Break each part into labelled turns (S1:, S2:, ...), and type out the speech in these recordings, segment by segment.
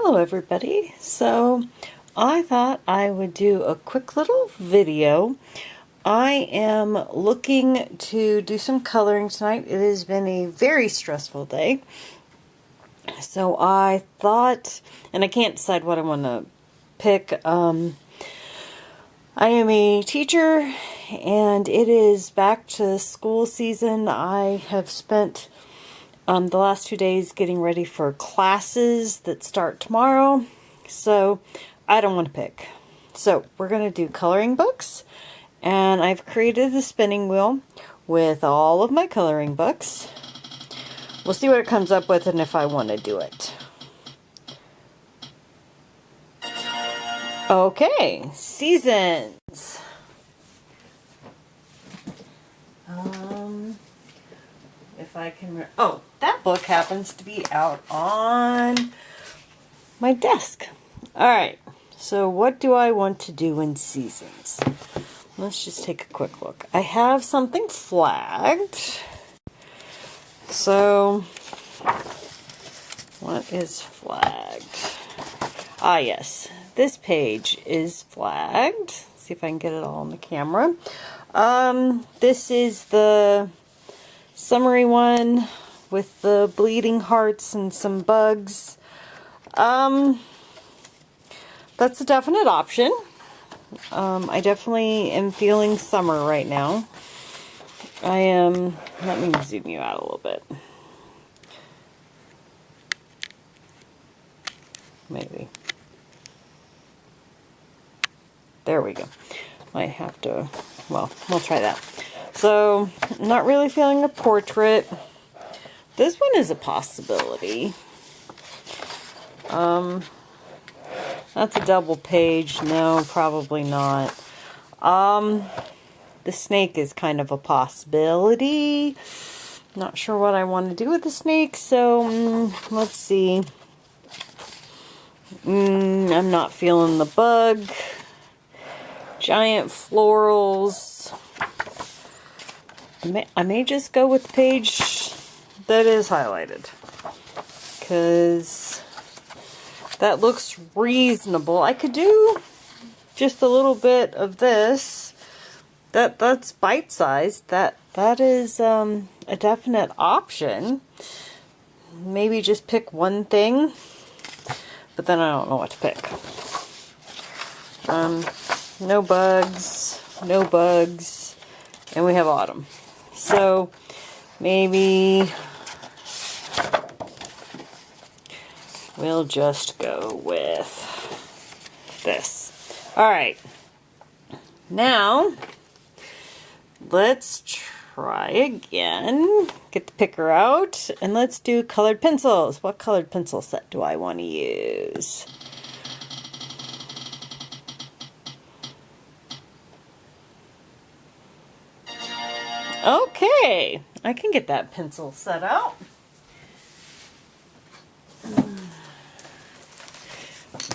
S1: Hello everybody. So I thought I would do a quick little video. I am looking to do some coloring tonight. It has been a very stressful day. So I thought, and I can't decide what I want to pick. I am a teacher and it is back to school season. I have spent the last 2 days getting ready for classes that start tomorrow, so I don't want to pick. So we're going to do coloring books, and I've created a spinning wheel with all of my coloring books. We'll see what it comes up with and if I want to do it. Okay, seasons. If I can, oh, that book happens to be out on my desk. Alright, so what do I want to do in seasons? Let's just take a quick look. I have something flagged. So, what is flagged? Ah, yes, this page is flagged. Let's see if I can get it all on the camera. This is the summary one with the bleeding hearts and some bugs. That's a definite option. I definitely am feeling summer right now. I am, let me zoom you out a little bit. Maybe. There we go. Might have to, well, we'll try that. So, not really feeling a portrait. This one is a possibility. That's a double page. No, probably not. The snake is kind of a possibility. Not sure what I want to do with the snake, so let's see. I'm not feeling the bug. Giant florals. I may just go with the page that is highlighted, because that looks reasonable. I could do just a little bit of this. That's bite-sized. That is a definite option. Maybe just pick one thing, but then I don't know what to pick. No bugs, and we have autumn. So maybe we'll just go with this. Alright, now let's try again. Get the picker out and let's do colored pencils. What colored pencil set do I want to use? Okay, I can get that pencil set out.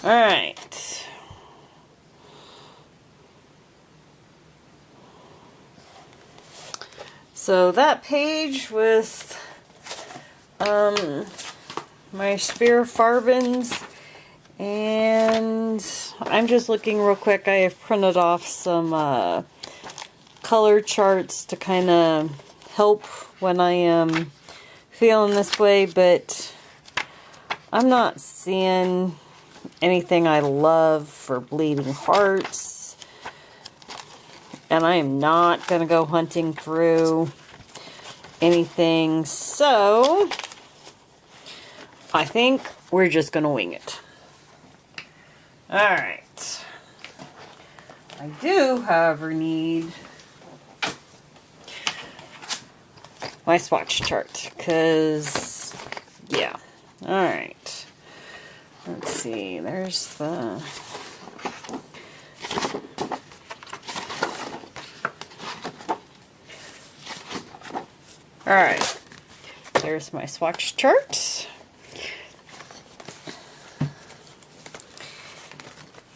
S1: Alright. So that page with my Schpirer Farbens, and I'm just looking real quick. I have printed off some color charts to kind of help when I am feeling this way, but I'm not seeing anything I love for bleeding hearts, and I am not going to go hunting through anything, so I think we're just going to wing it. Alright. I do, however, need my swatch chart, because, yeah. Alright. Let's see, there's the... Alright. There's my swatch chart.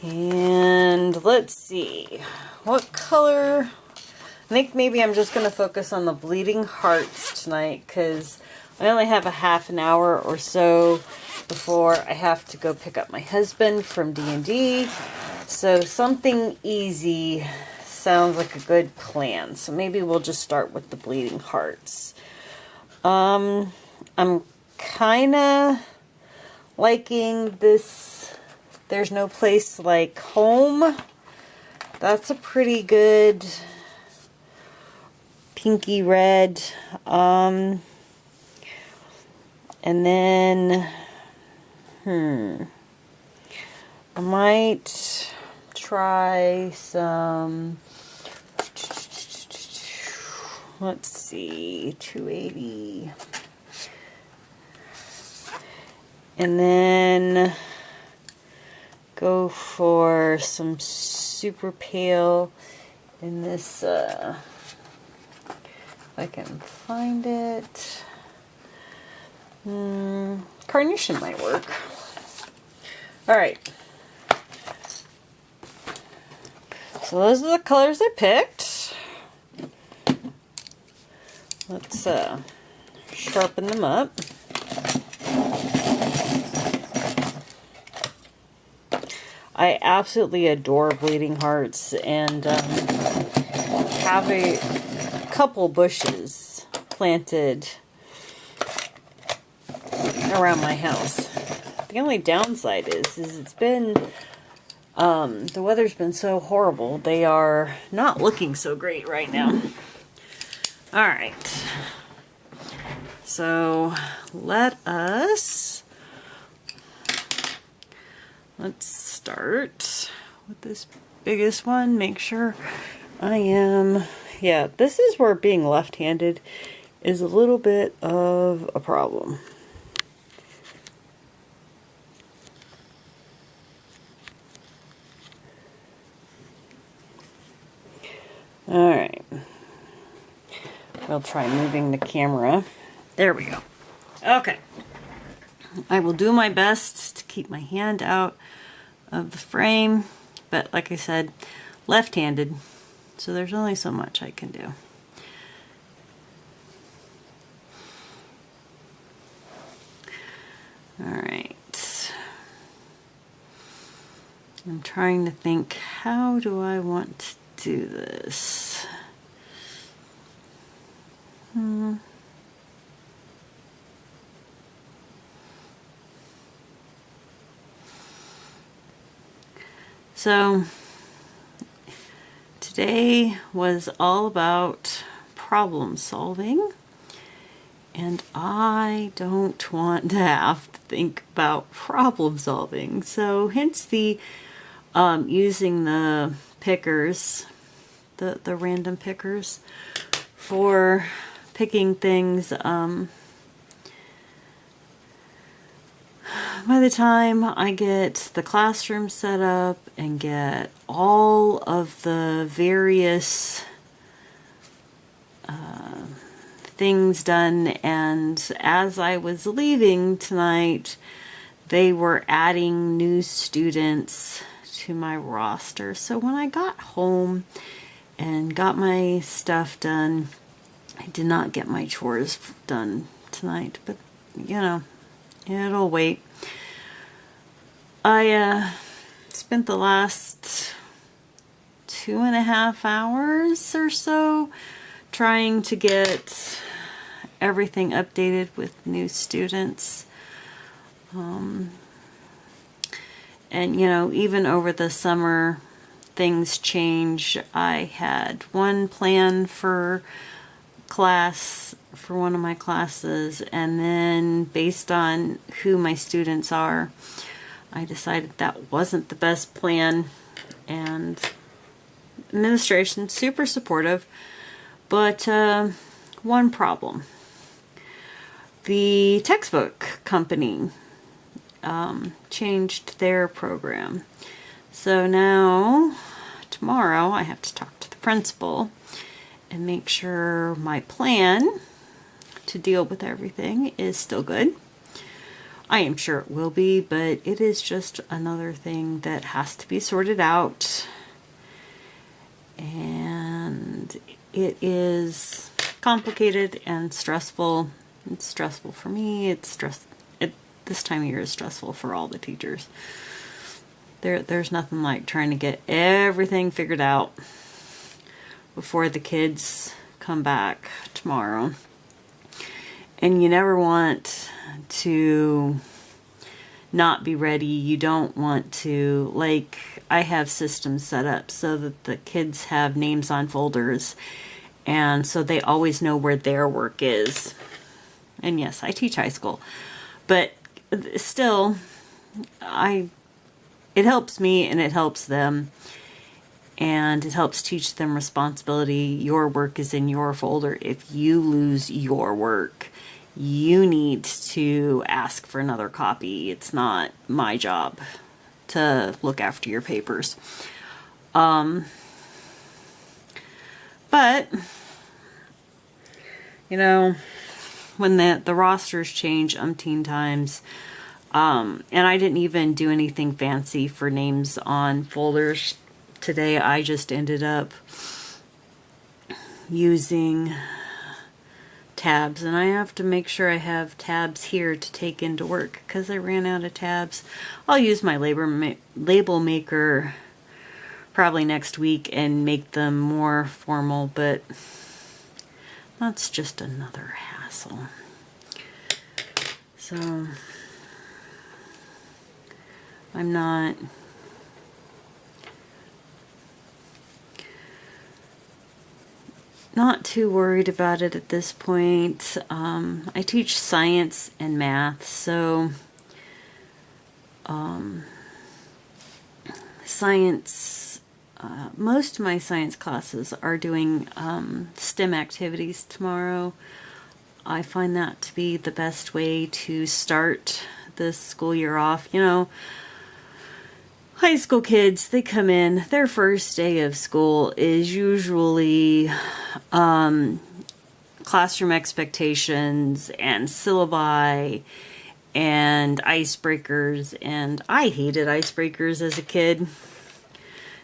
S1: And let's see. What color... I think maybe I'm just going to focus on the bleeding hearts tonight, because I only have a half an hour or so before I have to go pick up my husband from D&D. So something easy sounds like a good plan. So maybe we'll just start with the bleeding hearts. I'm kind of liking this There's No Place Like Home. That's a pretty good pinky red. And then, I might try some, let's see, 280. And then go for some super pale in this, if I can find it. Carnation might work. Alright. So those are the colors I picked. Let's sharpen them up. I absolutely adore bleeding hearts, and have a couple bushes planted around my house. The only downside is it's been, the weather's been so horrible. They are not looking so great right now. Alright. So, let's start with this biggest one. Make sure I am, yeah, this is where being left-handed is a little bit of a problem. Alright. We'll try moving the camera. There we go. Okay. I will do my best to keep my hand out of the frame, but like I said, left-handed, so there's only so much I can do. Alright. I'm trying to think, how do I want to do this? So today was all about problem solving, and I don't want to have to think about problem solving. So hence the using the pickers, the random pickers for picking things. By the time I get the classroom set up and get all of the various things done, and as I was leaving tonight, they were adding new students to my roster. So when I got home and got my stuff done, I did not get my chores done tonight, but you know, it'll wait. I spent the last 2.5 hours or so trying to get everything updated with new students. And you know, even over the summer, things change. I had one plan for class, for one of my classes, and then based on who my students are, I decided that wasn't the best plan, and administration super supportive, but one problem. The textbook company changed their program. So now, tomorrow, I have to talk to the principal and make sure my plan to deal with everything is still good. I am sure it will be, but it is just another thing that has to be sorted out. And it is complicated and stressful. It's stressful for me. this time of year is stressful for all the teachers. There's nothing like trying to get everything figured out before the kids come back tomorrow. And you never want to not be ready. You don't want to, like, I have systems set up so that the kids have names on folders, and so they always know where their work is. And yes, I teach high school, but still, it helps me and it helps them, and it helps teach them responsibility. Your work is in your folder. If you lose your work, you need to ask for another copy. It's not my job to look after your papers. But, you know, when the rosters change umpteen times, and I didn't even do anything fancy for names on folders today. I just ended up using tabs, and I have to make sure I have tabs here to take into work because I ran out of tabs. I'll use my label maker probably next week and make them more formal, but that's just another hassle. So I'm not too worried about it at this point. I teach science and math, so science, most of my science classes are doing STEM activities tomorrow. I find that to be the best way to start this school year off. You know, high school kids, they come in, their first day of school is usually classroom expectations and syllabi and icebreakers, and I hated icebreakers as a kid.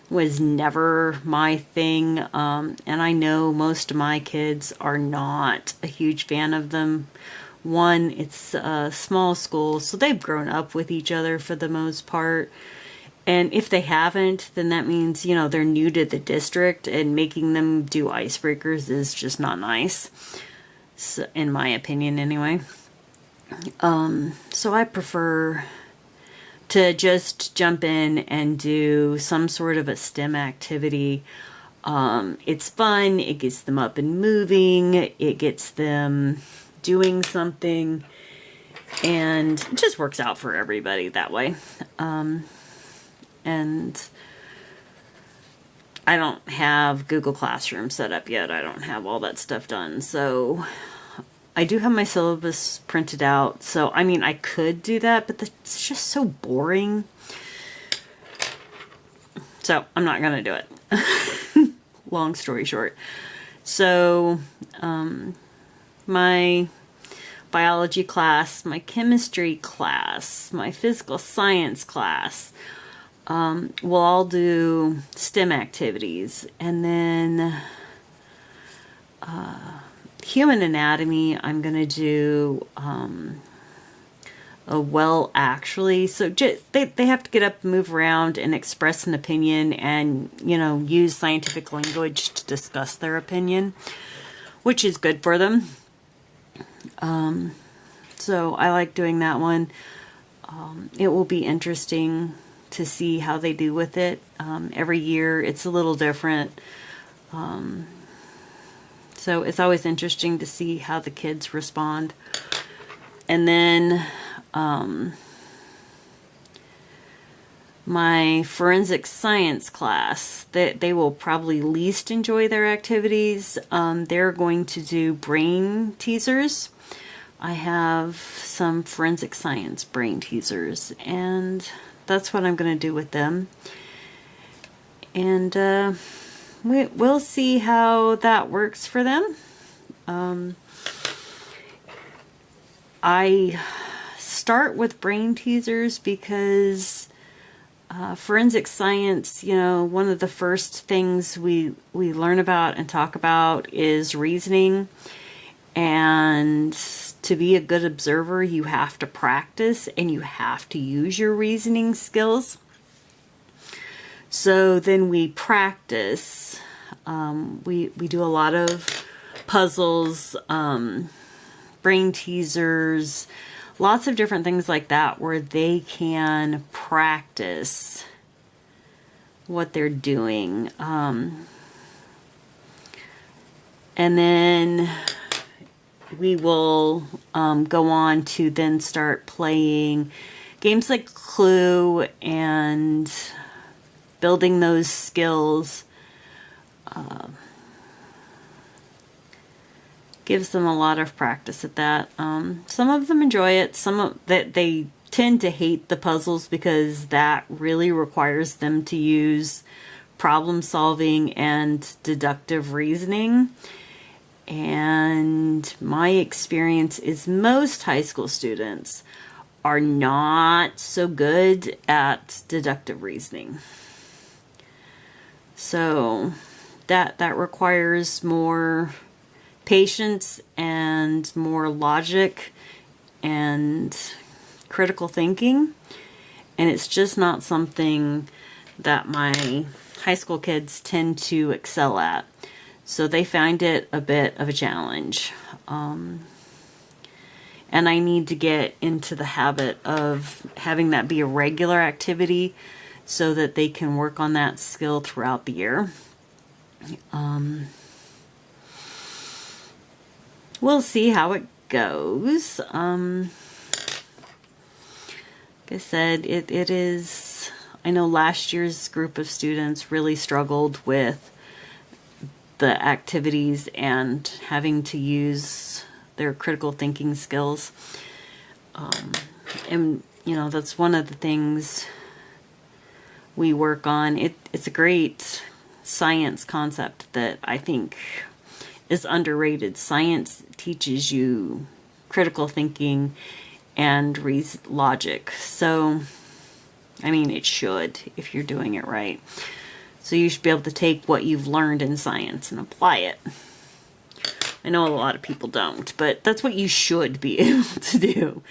S1: Was never my thing, and I know most of my kids are not a huge fan of them. One, it's a small school, so they've grown up with each other for the most part. And if they haven't, then that means, you know, they're new to the district, and making them do icebreakers is just not nice, so, in my opinion anyway. So I prefer to just jump in and do some sort of a STEM activity. It's fun, it gets them up and moving, it gets them doing something, and it just works out for everybody that way. And I don't have Google Classroom set up yet. I don't have all that stuff done. So I do have my syllabus printed out. So, I mean, I could do that, but it's just so boring. So I'm not going to do it. Long story short. So, my biology class, my chemistry class, my physical science class, we'll all do STEM activities, and then human anatomy, I'm going to do actually. So they have to get up and move around and express an opinion and, you know, use scientific language to discuss their opinion, which is good for them. So I like doing that one. It will be interesting to see how they do with it. Every year it's a little different. So it's always interesting to see how the kids respond. And then my forensic science class, they will probably least enjoy their activities. They're going to do brain teasers. I have some forensic science brain teasers, and that's what I'm going to do with them. And we'll see how that works for them. I start with brain teasers because forensic science, you know, one of the first things we learn about and talk about is reasoning. And to be a good observer, you have to practice and you have to use your reasoning skills. So then we practice. We do a lot of puzzles, brain teasers, lots of different things like that where they can practice what they're doing. And then we will go on to then start playing games like Clue and building those skills. Gives them a lot of practice at that. Some of them enjoy it. They tend to hate the puzzles because that really requires them to use problem solving and deductive reasoning. And my experience is most high school students are not so good at deductive reasoning. So that requires more patience and more logic and critical thinking. And it's just not something that my high school kids tend to excel at. So they find it a bit of a challenge. And I need to get into the habit of having that be a regular activity so that they can work on that skill throughout the year. We'll see how it goes. Like I said, it is, I know last year's group of students really struggled with the activities and having to use their critical thinking skills. And, you know, that's one of the things we work on. It's a great science concept that I think is underrated. Science teaches you critical thinking and logic. So, I mean, it should if you're doing it right. So you should be able to take what you've learned in science and apply it. I know a lot of people don't, but that's what you should be able to do.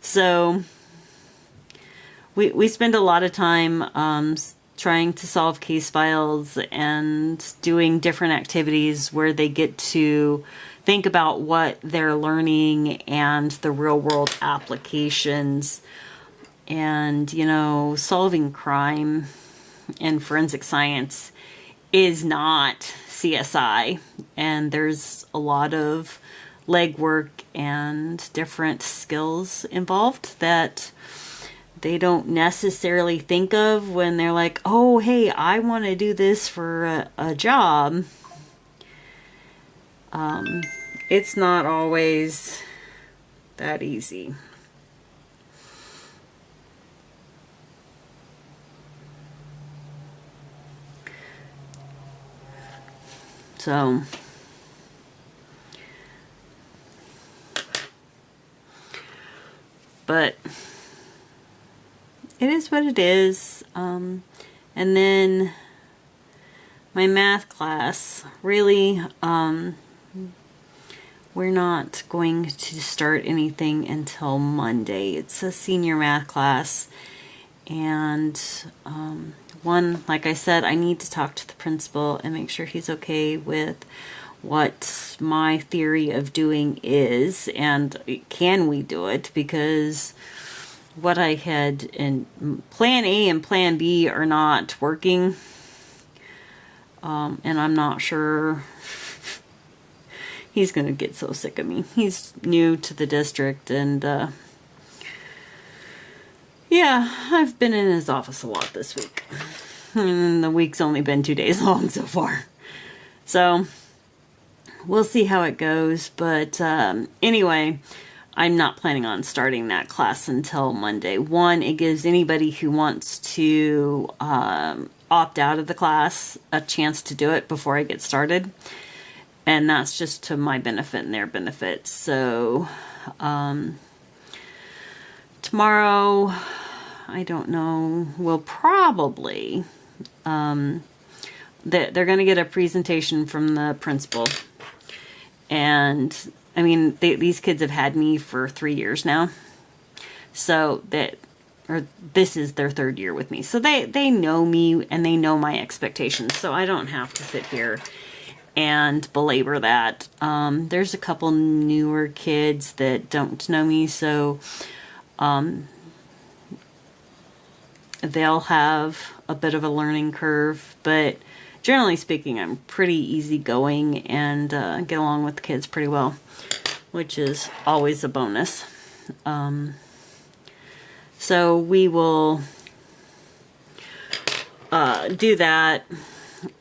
S1: So we spend a lot of time trying to solve case files and doing different activities where they get to think about what they're learning and the real world applications. And, you know, solving crime and forensic science is not CSI. And there's a lot of legwork and different skills involved that they don't necessarily think of when they're like, oh, hey, I want to do this for a job. It's not always that easy. So, but it is what it is. And then my math class, really, we're not going to start anything until Monday. It's a senior math class. And like I said, I need to talk to the principal and make sure he's okay with what my theory of doing is, and can we do it, because what I had in plan A and plan B are not working, and I'm not sure. He's gonna get so sick of me. He's new to the district, and yeah, I've been in his office a lot this week. And the week's only been 2 days long so far. So, we'll see how it goes. But anyway, I'm not planning on starting that class until Monday. One, it gives anybody who wants to opt out of the class a chance to do it before I get started. And that's just to my benefit and their benefit. So, tomorrow, I don't know, we'll probably, they're going to get a presentation from the principal. And I mean, these kids have had me for 3 years now. So this is their 3rd year with me. So they know me and they know my expectations. So I don't have to sit here and belabor that. There's a couple newer kids that don't know me, so they'll have a bit of a learning curve, but generally speaking, I'm pretty easygoing and get along with the kids pretty well, which is always a bonus. So we will do that.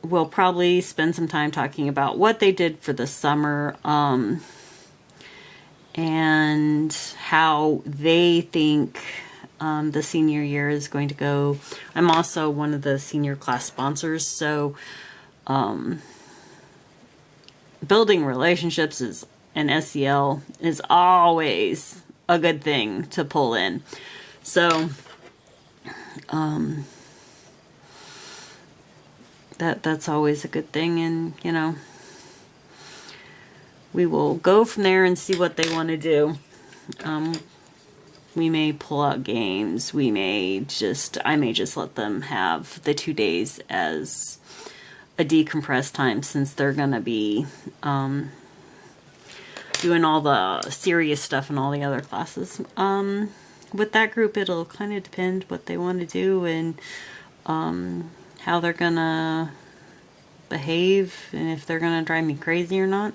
S1: We'll probably spend some time talking about what they did for the summer, and how they think the senior year is going to go. I'm also one of the senior class sponsors, so building relationships and SEL is always a good thing to pull in. So that's always a good thing, and you know, we will go from there and see what they want to do. We may pull out games. I may just let them have the 2 days as a decompressed time, since they're gonna be doing all the serious stuff in all the other classes. With that group, it'll kind of depend what they want to do and how they're gonna behave, and if they're gonna drive me crazy or not.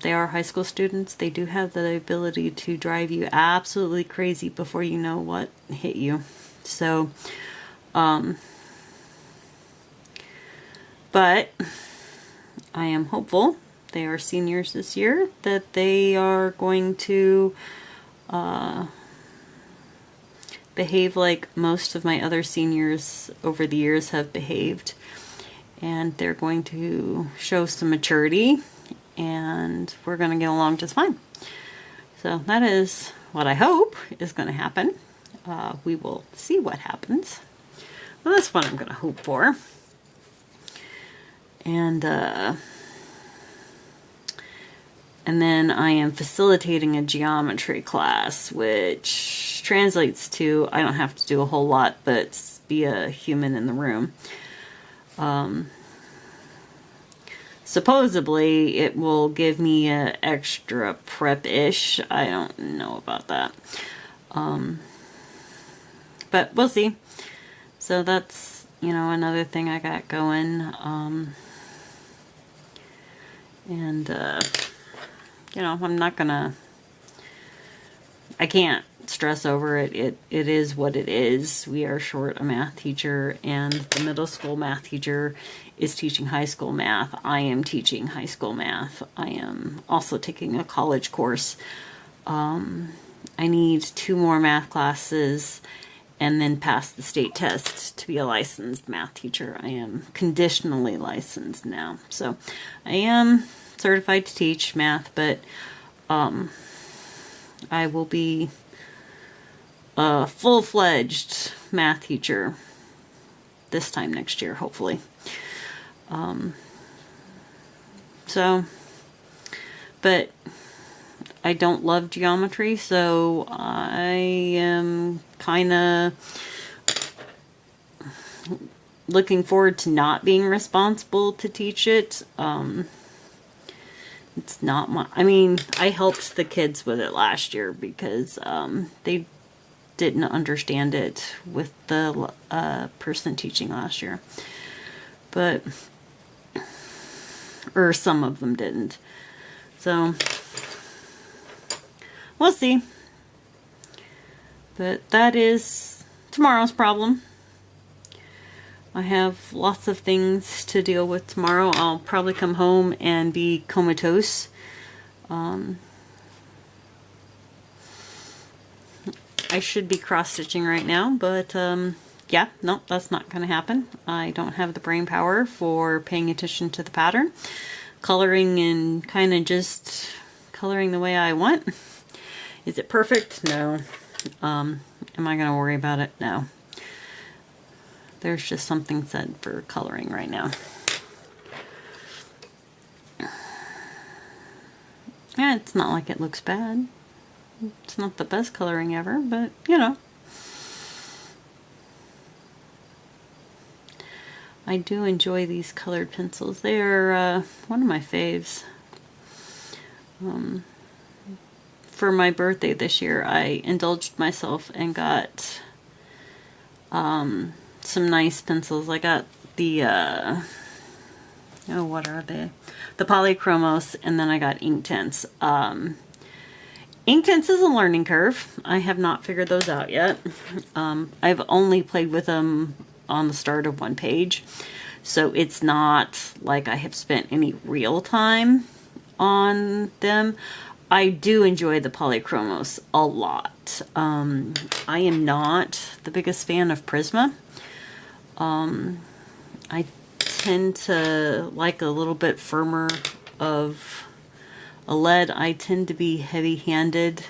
S1: They are high school students. They do have the ability to drive you absolutely crazy before you know what hit you. So, but I am hopeful, they are seniors this year, that they are going to behave like most of my other seniors over the years have behaved. And they're going to show some maturity, and we're going to get along just fine. So that is what I hope is going to happen. We will see what happens. Well, that's what I'm going to hope for. And then I am facilitating a geometry class, which translates to I don't have to do a whole lot, but be a human in the room. Supposedly it will give me an extra prep-ish. I don't know about that. But we'll see. So that's, you know, another thing I got going. You know, I'm not gonna, I can't stress over it. It is what it is. We are short a math teacher, and the middle school math teacher is teaching high school math. I am teaching high school math. I am also taking a college course. I need 2 more math classes and then pass the state test to be a licensed math teacher. I am conditionally licensed now. So I am certified to teach math, but I will be a full-fledged math teacher this time next year, hopefully. But I don't love geometry, so I am kind of looking forward to not being responsible to teach it. It's not my, I mean, I helped the kids with it last year because they didn't understand it with the person teaching last year. But, or some of them didn't. So, we'll see. But that is tomorrow's problem. I have lots of things to deal with tomorrow. I'll probably come home and be comatose. I should be cross-stitching right now, but yeah, no, that's not going to happen. I don't have the brain power for paying attention to the pattern. Coloring and kind of just coloring the way I want. Is it perfect? No. Am I going to worry about it? No. There's just something said for coloring right now. Yeah, it's not like it looks bad. It's not the best coloring ever, but you know. I do enjoy these colored pencils. They are one of my faves. For my birthday this year, I indulged myself and got some nice pencils. I got the, oh, what are they? The Polychromos, and then I got Inktense. Inktense is a learning curve. I have not figured those out yet. I've only played with them on the start of one page, so it's not like I have spent any real time on them. I do enjoy the Polychromos a lot. I am not the biggest fan of Prisma. I tend to like a little bit firmer of a lead. I tend to be heavy-handed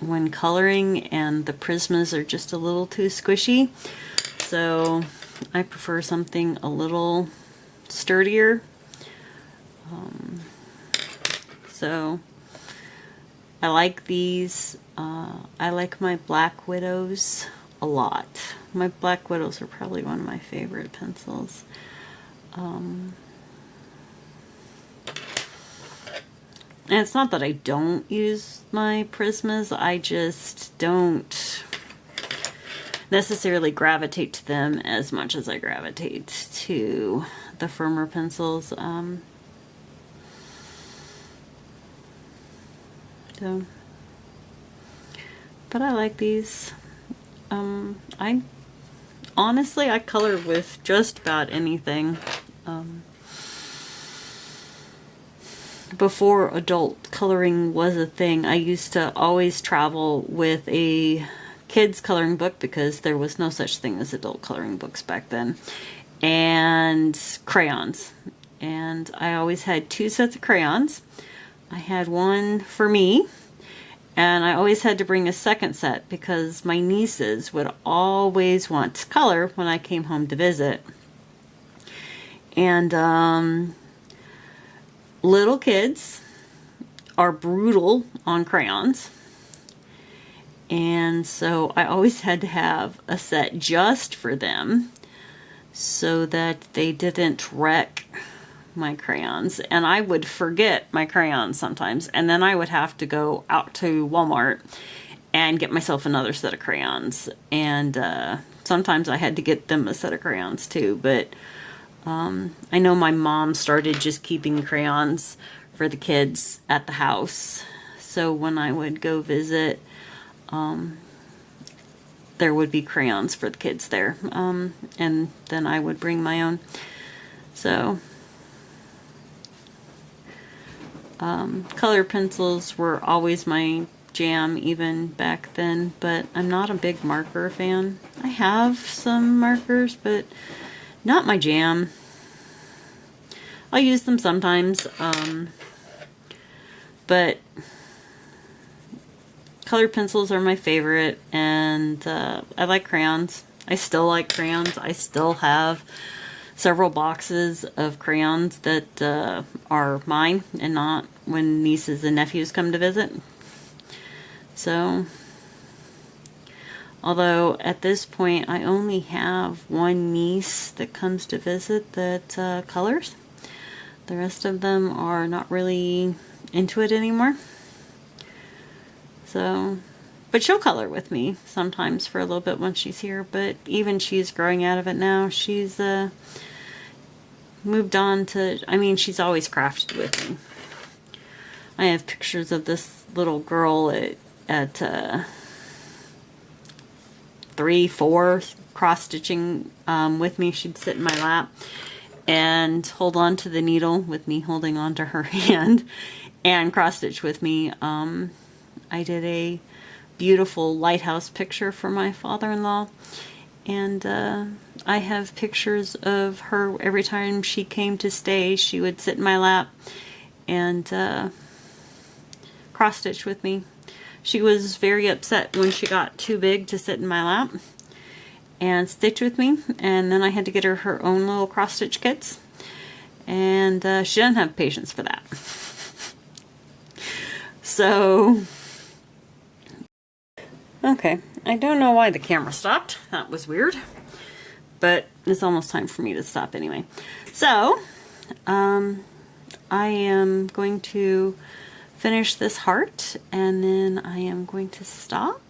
S1: when coloring, and the Prismas are just a little too squishy. So I prefer something a little sturdier. So I like these. I like my Black Widows a lot. My Black Widows are probably one of my favorite pencils. And it's not that I don't use my Prismas, I just don't necessarily gravitate to them as much as I gravitate to the firmer pencils. But I like these. I honestly, I color with just about anything. Before adult coloring was a thing, I used to always travel with a kids coloring book because there was no such thing as adult coloring books back then, and crayons. And I always had 2 sets of crayons. I had one for me, and I always had to bring a second set because my nieces would always want to color when I came home to visit. And little kids are brutal on crayons, and so I always had to have a set just for them so that they didn't wreck my crayons. And I would forget my crayons sometimes, and then I would have to go out to Walmart and get myself another set of crayons. And sometimes I had to get them a set of crayons too, but I know my mom started just keeping crayons for the kids at the house. So when I would go visit, there would be crayons for the kids there. And then I would bring my own. So color pencils were always my jam even back then, but I'm not a big marker fan. I have some markers, but not my jam. I'll use them sometimes, but colored pencils are my favorite, and I like crayons. I still like crayons. I still have several boxes of crayons that are mine and not when nieces and nephews come to visit. So, although at this point I only have one niece that comes to visit that colors. The rest of them are not really into it anymore. So, but she'll color with me sometimes for a little bit when she's here, but even she's growing out of it now. She's moved on to, I mean, she's always crafted with me. I have pictures of this little girl at 3, 4, cross-stitching with me. She'd sit in my lap and hold on to the needle with me holding on to her hand and cross-stitch with me. I did a beautiful lighthouse picture for my father-in-law, and I have pictures of her every time she came to stay. She would sit in my lap and cross-stitch with me. She was very upset when she got too big to sit in my lap and stitch with me, and then I had to get her own little cross-stitch kits, and she doesn't have patience for that. So, okay, I don't know why the camera stopped. That was weird, but it's almost time for me to stop anyway. So, I am going to finish this heart, and then I am going to stop.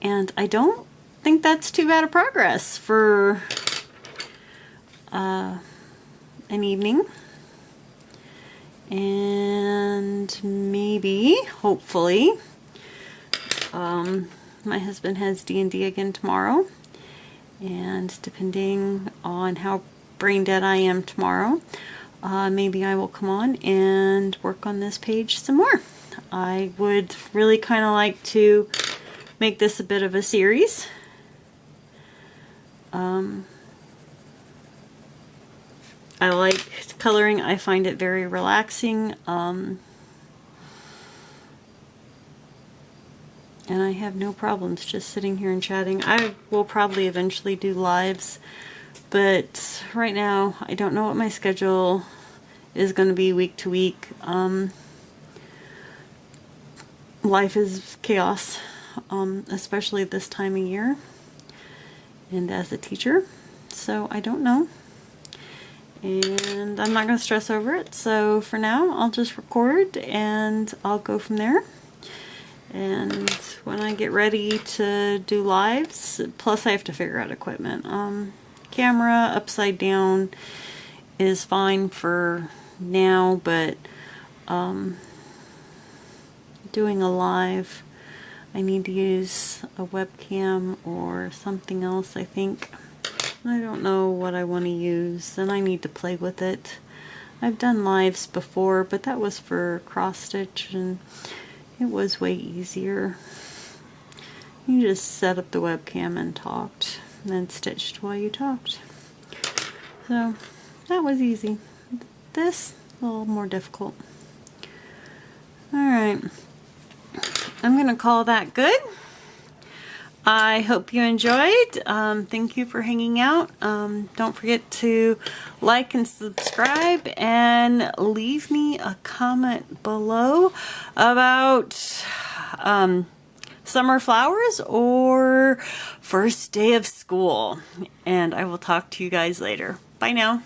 S1: And I don't think that's too bad of progress for an evening. And maybe, hopefully, my husband has D&D again tomorrow. And depending on how brain dead I am tomorrow, maybe I will come on and work on this page some more. I would really kind of like to make this a bit of a series. I like coloring. I find it very relaxing. And I have no problems just sitting here and chatting. I will probably eventually do lives, but right now I don't know what my schedule is going to be week to week. Life is chaos, especially this time of year and as a teacher, so I don't know, and I'm not going to stress over it. So for now I'll just record and I'll go from there. And when I get ready to do lives, plus I have to figure out equipment. Camera upside down is fine for now, but doing a live, I need to use a webcam or something else, I think. I don't know what I want to use, and I need to play with it. I've done lives before, but that was for cross stitch, and it was way easier. You just set up the webcam and talked, and then stitched while you talked. So that was easy. This, a little more difficult. Alright, I'm going to call that good. I hope you enjoyed. Thank you for hanging out. Don't forget to like and subscribe, and leave me a comment below about summer flowers or first day of school. And I will talk to you guys later. Bye now.